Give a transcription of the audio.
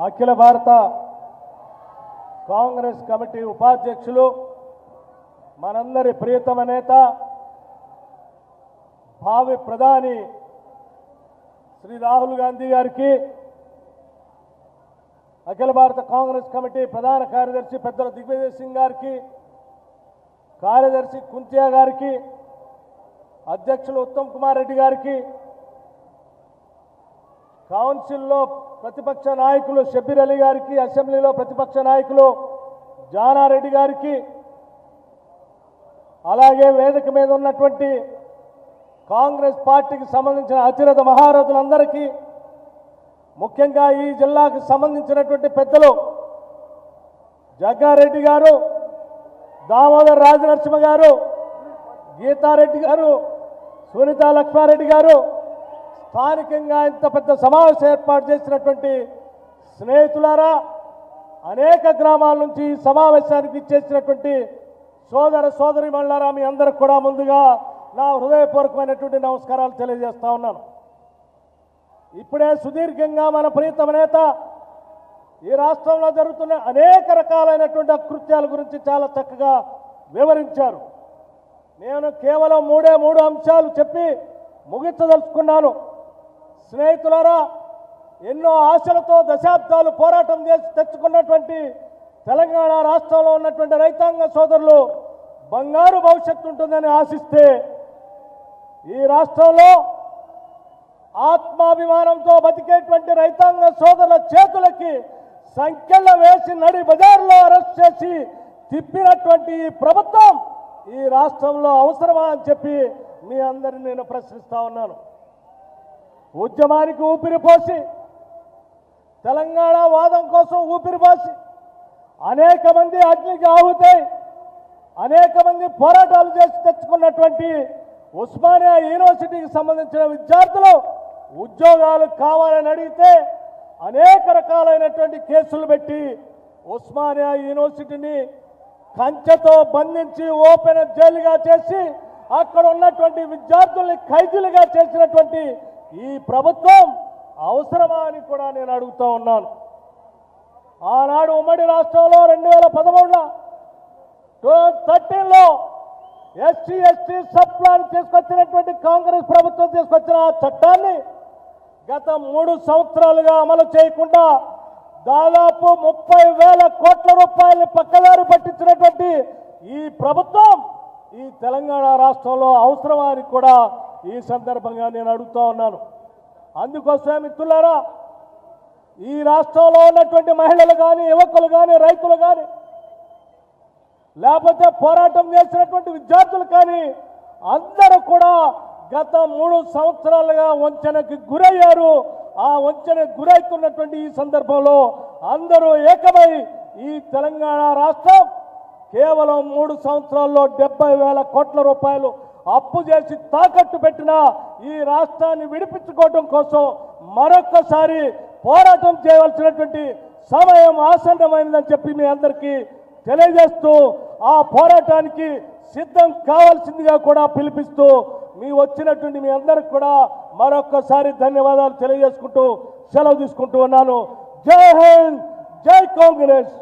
అఖిల భారత కాంగ్రెస్ కమిటీ ఉపాధ్యక్షులు మనందరి ప్రియతమ నేత భావి ప్రధాని శ్రీ రాహుల్ గాంధీ గారికి, అఖిల భారత కాంగ్రెస్ కమిటీ ప్రధాన కార్యదర్శి పెద్దల దిగ్విజయ్ సింగ్ గారికి, కార్యదర్శి కుంతియా గారికి, అధ్యక్షులు ఉత్తమ్ కుమార్ రెడ్డి గారికి, కౌన్సిల్లో ప్రతిపక్ష నాయకులు షబ్బీర్ అలీ గారికి, అసెంబ్లీలో ప్రతిపక్ష నాయకులు జానారెడ్డి గారికి, అలాగే వేదిక మీద ఉన్నటువంటి కాంగ్రెస్ పార్టీకి సంబంధించిన అతిరథ మహారథులందరికీ, ముఖ్యంగా ఈ జిల్లాకు సంబంధించినటువంటి పెద్దలు జగ్గారెడ్డి గారు, దామోదర్ రాజనరసింహ గారు, గీతారెడ్డి గారు, సునీత లక్ష్మారెడ్డి గారు, స్థానికంగా ఇంత పెద్ద సమావేశం ఏర్పాటు చేసినటువంటి స్నేహితులారా, అనేక గ్రామాల నుంచి ఈ సమావేశానికి ఇచ్చేసినటువంటి సోదర సోదరీమణులారా, మీ అందరికి కూడా ముందుగా నా హృదయపూర్వకమైనటువంటి నమస్కారాలు తెలియజేస్తా ఉన్నాను. ఇప్పుడే సుదీర్ఘంగా మన ప్రియతమ నేత ఈ రాష్ట్రంలో జరుగుతున్న అనేక రకాలైనటువంటి అకృత్యాల గురించి చాలా చక్కగా వివరించారు. నేను కేవలం మూడు అంశాలు చెప్పి ముగించదలుచుకున్నాను. స్నేహితులారా, ఎన్నో ఆశలతో దశాబ్దాలు పోరాటం చేసి తెచ్చుకున్నటువంటి తెలంగాణ రాష్ట్రంలో ఉన్నటువంటి రైతాంగ సోదరులు బంగారు భవిష్యత్తు ఉంటుందని ఆశిస్తే, ఈ రాష్ట్రంలో ఆత్మాభిమానంతో బతికేటువంటి రైతాంగ సోదరుల చేతులకి సంఖ్యలు వేసి నడి బజార్లో అరెస్ట్ చేసి తిప్పినటువంటి ఈ ప్రభుత్వం ఈ రాష్ట్రంలో అవసరమా అని చెప్పి మీ అందరిని నేను ప్రశ్నిస్తా ఉన్నాను. ఉద్యమానికి ఊపిరిపోసి, తెలంగాణ వాదం కోసం ఊపిరిపోసి, అనేక మంది అగ్నికి ఆహుతై, అనేక మంది పోరాటాలు చేసి తెచ్చుకున్నటువంటి ఉస్మానియా యూనివర్సిటీకి సంబంధించిన విద్యార్థులు ఉద్యోగాలు కావాలని అడిగితే అనేక రకాలైనటువంటి కేసులు పెట్టి ఉస్మానియా యూనివర్సిటీని కంచెతో బంధించి ఓపెన్ జైలుగా చేసి అక్కడ ఉన్నటువంటి విద్యార్థుల్ని ఖైదీలుగా చేసినటువంటి ఈ ప్రభుత్వం అవసరమా అని కూడా నేను అడుగుతూ ఉన్నాను. ఆనాడు ఉమ్మడి రాష్ట్రంలో 2013లో 13లో ఎస్సీ సబ్ ప్లాన్ తీసుకొచ్చినటువంటి కాంగ్రెస్ ప్రభుత్వం తీసుకొచ్చిన ఆ చట్టాన్ని గత 3 సంవత్సరాలుగా అమలు చేయకుండా దాదాపు 30,000 కోట్ల రూపాయలని పక్కదారి పట్టించినటువంటి ఈ ప్రభుత్వం ఈ తెలంగాణ రాష్ట్రంలో అవసరమా అని కూడా ఈ సందర్భంగా నేను అడుగుతా ఉన్నాను. అందుకోసమే మిత్రులారా, ఈ రాష్ట్రంలో ఉన్నటువంటి మహిళలు కానీ, యువకులు కానీ, రైతులు కానీ, లేకపోతే పోరాటం చేసినటువంటి విద్యార్థులు కానీ అందరూ కూడా గత 3 సంవత్సరాలుగా వంచనకి గురయ్యారు. ఆ వంచనకు గురవుతున్నటువంటి ఈ సందర్భంలో అందరూ ఏకమై ఈ తెలంగాణ రాష్ట్రం కేవలం 3 సంవత్సరాల్లో 70,000 కోట్ల రూపాయలు అప్పు చేసి తాకట్టు పెట్టిన ఈ రాష్ట్రాన్ని విడిపించుకోవడం కోసం మరొక్కసారి పోరాటం చేయవలసినటువంటి సమయం ఆసన్నమైందని చెప్పి మీ అందరికీ తెలియజేస్తూ, ఆ పోరాటానికి సిద్ధం కావాల్సిందిగా కూడా పిలిపిస్తూ, మీ వచ్చినటువంటి మీ అందరికి కూడా మరొక్కసారి ధన్యవాదాలు తెలియజేసుకుంటూ సెలవు తీసుకుంటూ ఉన్నాను. జై హింద్, జై కాంగ్రెస్.